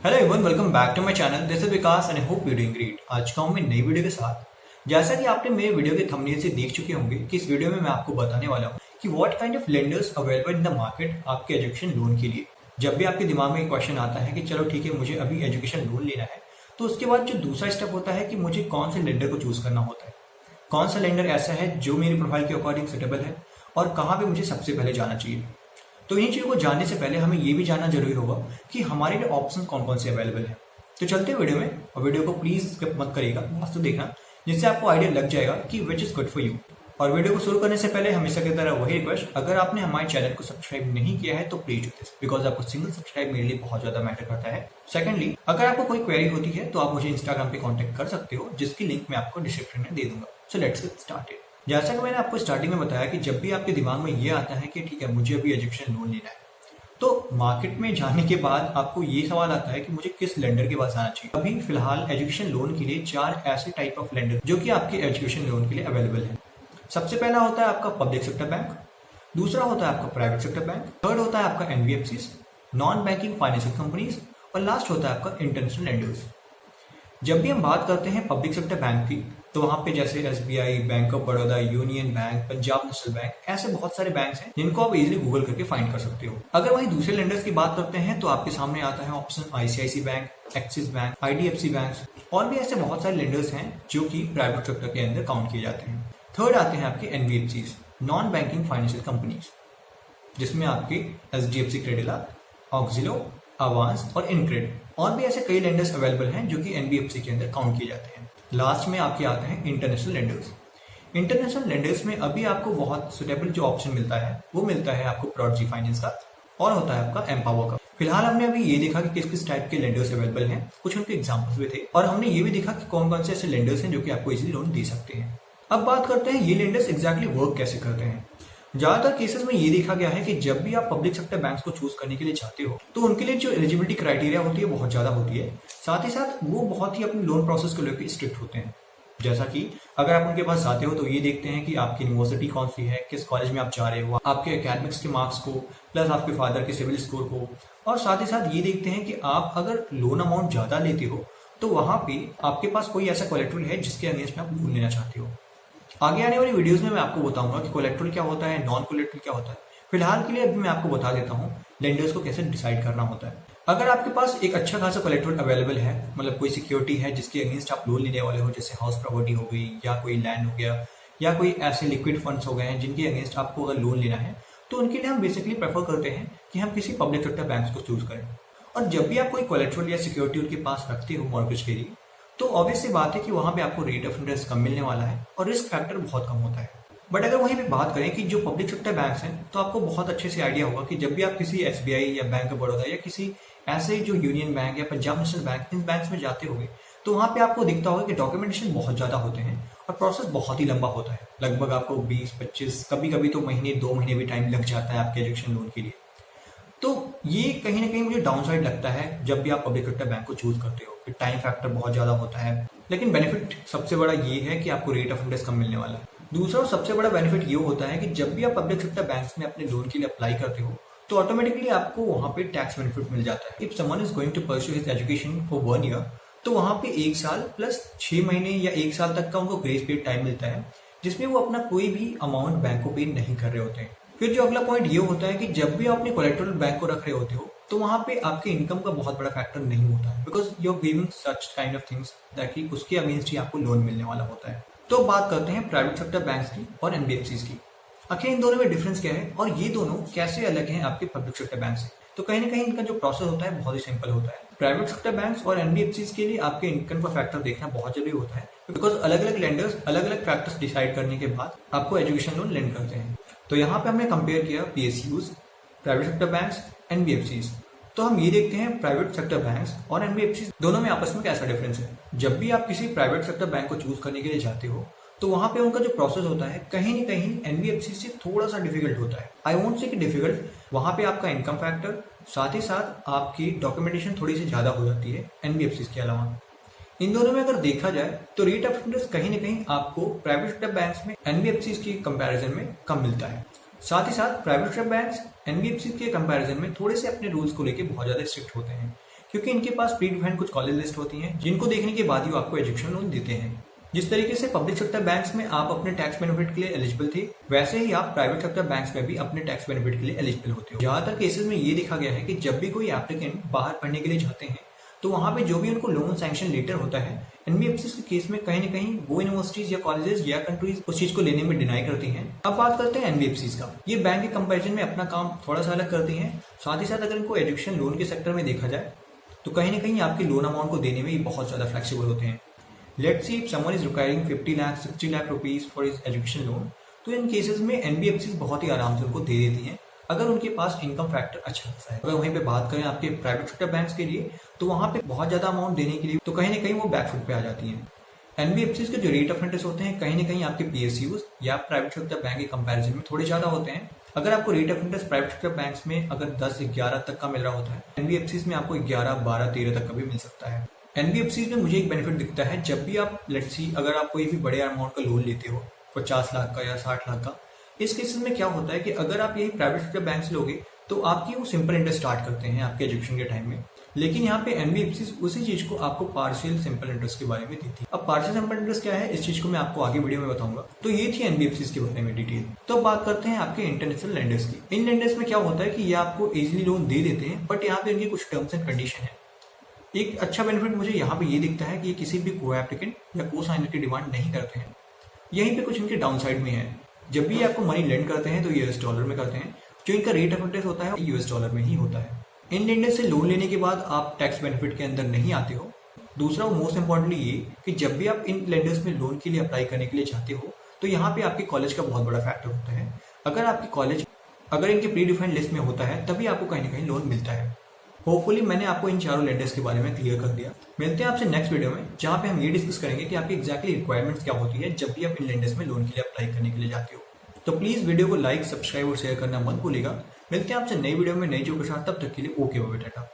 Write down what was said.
Hello everyone, welcome back to my channel. This is Vikas and I hope you doing great. आज का हूं मैं नई वीडियो के साथ। जैसा कि आपने मेरे वीडियो के थंबनेल से देख चुके होंगे कि इस वीडियो में मैं आपको बताने वाला हूं कि what kind of lenders available in the market आपके एजुकेशन लोन के लिए। जब भी आपके दिमाग में एक क्वेश्चन आता है कि चलो ठीक है, मुझे अभी एजुकेशन लोन लेना है, तो उसके बाद जो दूसरा स्टेप होता है कि मुझे कौन से लेंडर को चूज करना होता है, कौन सा लेंडर ऐसा है जो मेरी प्रोफाइल के अकॉर्डिंग सुटेबल है और कहाँ पे मुझे सबसे पहले जाना चाहिए। तो इन चीज़ों को जानने से पहले हमें ये भी जानना जरूरी होगा कि हमारे लिए ऑप्शन कौन कौन से अवेलेबल है। तो चलते हैं वीडियो में, और वीडियो को प्लीज स्किप मत करिएगा, लास्ट तो देखना, जिससे आपको आइडिया लग जाएगा कि which is good for you. और वीडियो को शुरू करने से पहले हमेशा की तरह वही रिक्वेस्ट, अगर आपने हमारे चैनल को सब्सक्राइब नहीं किया है तो प्लीज डू दिस, बिकॉज आपको सिंगल सब्सक्राइब मेरे लिए बहुत ज्यादा मैटर करता है। सेकंडली, अगर आपको कोई क्वेरी होती है तो आप मुझे इंस्टाग्राम पे कॉन्टेक्ट कर सकते हो, जिसकी लिंक मैं आपको डिस्क्रिप्शन में दे दूंगा। So let's get started. जैसा कि मैंने आपको स्टार्टिंग में बताया कि जब भी आपके दिमाग में ये आता है कि ठीक है, मुझे अभी एजुकेशन लोन लेना है, तो मार्केट में जाने के बाद आपको ये सवाल आता है कि मुझे किस लेंडर के पास जाना चाहिए। अभी फिलहाल एजुकेशन लोन के लिए 4 ऐसे टाइप ऑफ लेंडर जो कि आपके एजुकेशन लोन के लिए अवेलेबल है। सबसे पहला होता है आपका पब्लिक सेक्टर बैंक, दूसरा होता है आपका प्राइवेट सेक्टर बैंक, थर्ड होता है आपका NBFC, non banking financial companies, और लास्ट होता है आपका इंटरनेशनल लेंडर्स। जब भी हम बात करते हैं पब्लिक सेक्टर बैंक की, तो वहां पे जैसे SBI, bank of Baroda, union bank, Punjab national bank, ऐसे बहुत सारे बैंक हैं जिनको आप इजीली गूगल करके फाइंड कर सकते हो। अगर वहीं दूसरे लेंडर्स की बात करते हैं तो आपके सामने आता है option ICICI bank, Axis bank, IDFC bank, और भी ऐसे बहुत सारे लेंडर्स हैं जो कि प्राइवेट सेक्टर के अंदर काउंट किए जाते हैं। थर्ड आते हैं आपके NBFC, non banking financial companies, जिसमें आपके एचडीएफसी क्रेडिला, ऑक्सिलो, आवांस और इनक्रेड, और भी ऐसे कई लेंडर्स अवेलेबल हैं जो कि एनबीएफसी के अंदर काउंट किए जाते हैं। लास्ट में आपके आते हैं इंटरनेशनल लेंडर्स। इंटरनेशनल लेंडर्स में अभी आपको बहुत सुटेबल जो ऑप्शन मिलता है वो मिलता है आपको प्रॉडजी फाइनेंस का, और होता है आपका एम्पावर का। फिलहाल हमने अभी ये देखा कि किस किस टाइप के लेंडर्स अवेलेबल हैं, कुछ उनके एग्जांपल्स भी थे, और हमने ये भी देखा कि कौन कौन से ऐसे लेंडर्स हैं जो कि आपको इजीली लोन दे सकते हैं। अब बात करते हैं ये लेंडर्स एग्जैक्टली वर्क कैसे करते हैं। ज्यादातर केसेस में ये देखा गया है कि जब भी आप पब्लिक सेक्टर बैंक्स को चूज करने के लिए चाहते हो तो उनके लिए जो एलिजिबिलिटी क्राइटेरिया होती है बहुत ज्यादा होती है। साथ ही साथ वो बहुत ही अपने लोन प्रोसेस को लेकर स्ट्रिक्ट होते हैं। जैसा कि अगर आप उनके पास जाते हो तो ये देखते हैं कि आपकी यूनिवर्सिटी कौन सी है, किस कॉलेज में आप जा रहे हो, आपके एकेडमिक्स के मार्क्स को, प्लस आपके फादर के सिविल स्कोर को, और साथ ही साथ ये देखते हैं कि आप अगर लोन अमाउंट ज्यादा लेते हो तो वहां पे आपके पास कोई ऐसा कोलेट्रल है जिसके अगेंस्ट में आप लोन लेना चाहते हो। आगे आने वाली वीडियोस में मैं आपको बताऊंगा कि कोलेट्रल क्या होता है, नॉन कोलेट्रल क्या होता है। फिलहाल के लिए अभी मैं आपको बता देता हूँ लेंडर्स को कैसे डिसाइड करना होता है। अगर आपके पास एक अच्छा खासा कोलेट्रल अवेलेबल है, मतलब कोई सिक्योरिटी है जिसके अगेंस्ट आप लोन लेने वाले हो, जैसे हाउस प्रॉपर्टी हो गई, या कोई लैंड हो गया, या कोई ऐसे लिक्विड फंड्स हो गए हैं जिनके अगेंस्ट आपको अगर लोन लेना है, तो उनके लिए हम बेसिकली प्रेफर करते हैं कि हम किसी पब्लिक सेक्टर बैंक को चूज करें। और जब भी आप कोई कोलेट्रल या सिक्योरिटी उनके पास रखते हो मॉर्गेज के लिए, तो ऑब्वियस सी बात है कि वहां पे आपको रेट ऑफ इंटरेस्ट कम मिलने वाला है और रिस्क फैक्टर बहुत कम होता है। बट अगर वहीं पे बात करें कि जो पब्लिक सेक्टर बैंक्स हैं, तो आपको बहुत अच्छे से आइडिया होगा कि जब भी आप किसी एसबीआई या बैंक ऑफ बड़ौदा या किसी ऐसे जो यूनियन बैंक या पंजाब नेशनल बैंक, इन बैंक्स में जाते होंगे तो वहां पे आपको दिखता होगा कि डॉक्यूमेंटेशन बहुत ज्यादा होते हैं और प्रोसेस बहुत ही लंबा होता है। लगभग आपको 20-25, कभी कभी तो महीने 2 महीने भी टाइम लग जाता है आपके एजुकेशन लोन के लिए। तो ये कहीं ना कहीं मुझे डाउनसाइड लगता है जब भी आप पब्लिक सेक्टर बैंक को चूज करते हो, कि टाइम फैक्टर बहुत ज्यादा होता है। लेकिन बेनिफिट सबसे बड़ा ये है कि आपको रेट ऑफ इंटरेस्ट कम मिलने वाला है। दूसरा और सबसे बड़ा बेनिफिट ये होता है कि जब भी आप पब्लिक सेक्टर बैंक्स में अपने लोन के लिए अप्लाई करते हो तो ऑटोमेटिकली आपको वहां पे टैक्स बेनिफिट मिल जाता है। If someone is going to pursue his education for 1 year, तो वहां पे 1 साल प्लस 6 महीने या 1 साल तक का उनको ग्रेस पीरियड टाइम मिलता है, जिसमें वो अपना कोई भी अमाउंट बैंक को पे नहीं कर रहे होते हैं। फिर जो अगला पॉइंट ये होता है कि जब भी आप अपने कोलेट्रल बैंक को रख रहे होते हो तो वहां पे आपके इनकम का बहुत बड़ा फैक्टर नहीं होता है, because you are giving such kind of things ताकि उसके अगेंस्ट ही आपको लोन मिलने वाला होता है। तो बात करते हैं प्राइवेट सेक्टर बैंक्स की और एनबीएफसी की। आखिर इन दोनों में डिफरेंस क्या है और ये दोनों कैसे अलग हैं आपके पब्लिक सेक्टर बैंक से। तो कहीं ना कहीं इनका जो प्रोसेस होता है बहुत ही सिंपल होता है। प्राइवेट सेक्टर बैंक्स और एनबीएफसी के लिए आपके इनकम का फैक्टर देखना बहुत जरूरी होता है, बिकॉज अलग अलग लेंडर्स अलग अलग फैक्टर्स डिसाइड करने के बाद आपको एजुकेशन लोन लेंड करते हैं। तो यहाँ पे हमने कंपेयर किया PSUs, private sector banks, NBFC. तो हम ये देखते हैं प्राइवेट सेक्टर बैंक्स और एनबीएफसी दोनों में आपस में कैसा डिफरेंस है। जब भी आप किसी प्राइवेट सेक्टर बैंक को चूज करने के लिए जाते हो तो वहां पे उनका जो प्रोसेस होता है कहीं ना कहीं एनबीएफसी से थोड़ा सा डिफिकल्ट होता है। आई वोंट से कि डिफिकल्ट, वहां पे आपका इनकम फैक्टर साथ ही साथ आपकी डॉक्यूमेंटेशन थोड़ी सी ज्यादा हो जाती है एनबीएफसी के अलावा। इन दोनों में अगर देखा जाए तो रेट ऑफ इंटरेस्ट कहीं ना कहीं आपको प्राइवेट सेक्टर बैंक्स में एनबीएफसी की कंपैरिजन में कम मिलता है। साथ ही साथ प्राइवेट सेक्टर बैंक्स एनबीएफसी के कंपैरिजन में थोड़े से अपने रूल्स को लेकर बहुत ज्यादा स्ट्रिक्ट होते हैं, क्योंकि इनके पास प्री डिफाइंड कुछ कॉलेज लिस्ट होती हैं जिनको देखने के बाद ही वो आपको एजुकेशन लोन देते हैं। जिस तरीके से पब्लिक सेक्टर बैंक्स में आप अपने टैक्स बेनिफिट के लिए एलिजिबल थे, वैसे ही आप प्राइवेट सेक्टर बैंक्स में भी अपने टैक्स बेनिफिट के लिए एलिजिबल होते हो। ज्यादातर केसेस में ये देखा गया है कि जब भी कोई एप्लीकेंट बाहर पढ़ने के लिए जाते हैं तो वहां पे जो भी उनको लोन सैंक्शन लेटर होता है, एनबीएफसी के केस में कहीं ना कहीं वो यूनिवर्सिटीज या कॉलेजेस या कंट्रीज उस चीज को लेने में डिनाई करती हैं। अब बात करते हैं एनबीएफसी का। ये बैंक के कंपैरिजन में अपना काम थोड़ा सा अलग करती हैं। साथ ही साथ अगर इनको एजुकेशन लोन के सेक्टर में देखा जाए तो कहीं ना कहीं आपके लोन अमाउंट को देने में ये बहुत ज्यादा फ्लेक्सिबल होते हैं। Let's see if someone is requiring 50 lakh 60 lakh rupees for his education loan, तो इन केसेस में एनबीएफसी बहुत ही आराम से उनको दे देती हैं अगर उनके पास इनकम फैक्टर अच्छा खासा है। अगर वहीं पे बात करें आपके प्राइवेट सेक्टर बैंक्स के लिए, तो वहां पे बहुत ज्यादा अमाउंट देने के लिए तो कहीं ना कहीं वो बैकफुट पे आ जाती हैं। एनबीएफसी के जो रेट ऑफ इंटरेस्ट होते हैं कहीं ना कहीं आपके पीएसयूज या प्राइवेट सेक्टर बैंक के कंपैरिजन में थोड़े ज्यादा होते हैं। अगर आपको rate of interest private sector banks में अगर 10-11 तक का मिल रहा होता है, एनबीएफसी में आपको 11, 12, 13 तक का भी मिल सकता है। एनबीएफसी में मुझे एक बेनिफिट दिखता है, जब भी आप लेट्स सी अगर आप कोई भी बड़े अमाउंट का लोन लेते हो 50 लाख का या 60 लाख का, इस केसेस में क्या होता है कि अगर आप यही प्राइवेट सेक्टर बैंक से लोगे तो आपकी वो सिंपल इंटरेस्ट स्टार्ट करते हैं आपके एजुकेशन के टाइम में। लेकिन यहाँ पे एनबीएफसी उसी चीज को आपको पार्शियल सिंपल इंटरेस्ट के बारे में देती है। अब पार्शियल सिंपल इंटरेस्ट क्या है, इस चीज को मैं आपको आगे वीडियो में बताऊंगा। तो ये थी एनबीएफसी के बारे में डिटेल। तो अब बात करते हैं आपके इंटरनेशनल लेंडर्स की। इन लेंडर्स में क्या होता है कि ये आपको इजिली लोन दे देते हैं, बट यहाँ पे इनकी कुछ टर्म्स एंड कंडीशन है। एक अच्छा बेनिफिट मुझे यहाँ पे ये दिखता है कि ये किसी भी को एप्लीकेंट या को साइनर की डिमांड नहीं करते हैं। यहीं पे कुछ इनके डाउन साइड में है। जब भी आपको मनी लेंड करते हैं तो यूएस डॉलर में करते हैं, जो इनका रेट ऑफ इंटरेस्ट होता है यूएस डॉलर में ही होता है। इन लेंडर से लोन लेने के बाद आप टैक्स बेनिफिट के अंदर नहीं आते हो। दूसरा मोस्ट इंपॉर्टेंटली ये कि जब भी आप इन लेंडर्स में लोन के लिए अप्लाई करने के लिए जाते हो तो यहाँ पे आपके कॉलेज का बहुत बड़ा फैक्टर होता है। अगर आपके कॉलेज अगर इनके प्री डिफाइंड लिस्ट में होता है तभी आपको कहीं ना कहीं लोन मिलता है। होपफुली मैंने आपको इन चारों लेंडर्स के बारे में क्लियर कर दिया। मिलते हैं आपसे नेक्स्ट वीडियो में, जहां पे हम ये डिस्कस करेंगे कि आपकी एग्जैक्टली रिक्वायरमेंट्स क्या होती है जब भी आप इन लेंडर्स में लोन के लिए अप्लाई करने के लिए जाते हो। तो प्लीज वीडियो को लाइक, सब्सक्राइब और शेयर करना मत भूलिएगा। मिलते हैं आपसे नई वीडियो में नई जो के साथ, तब तक के लिए ओके बाय टाटा।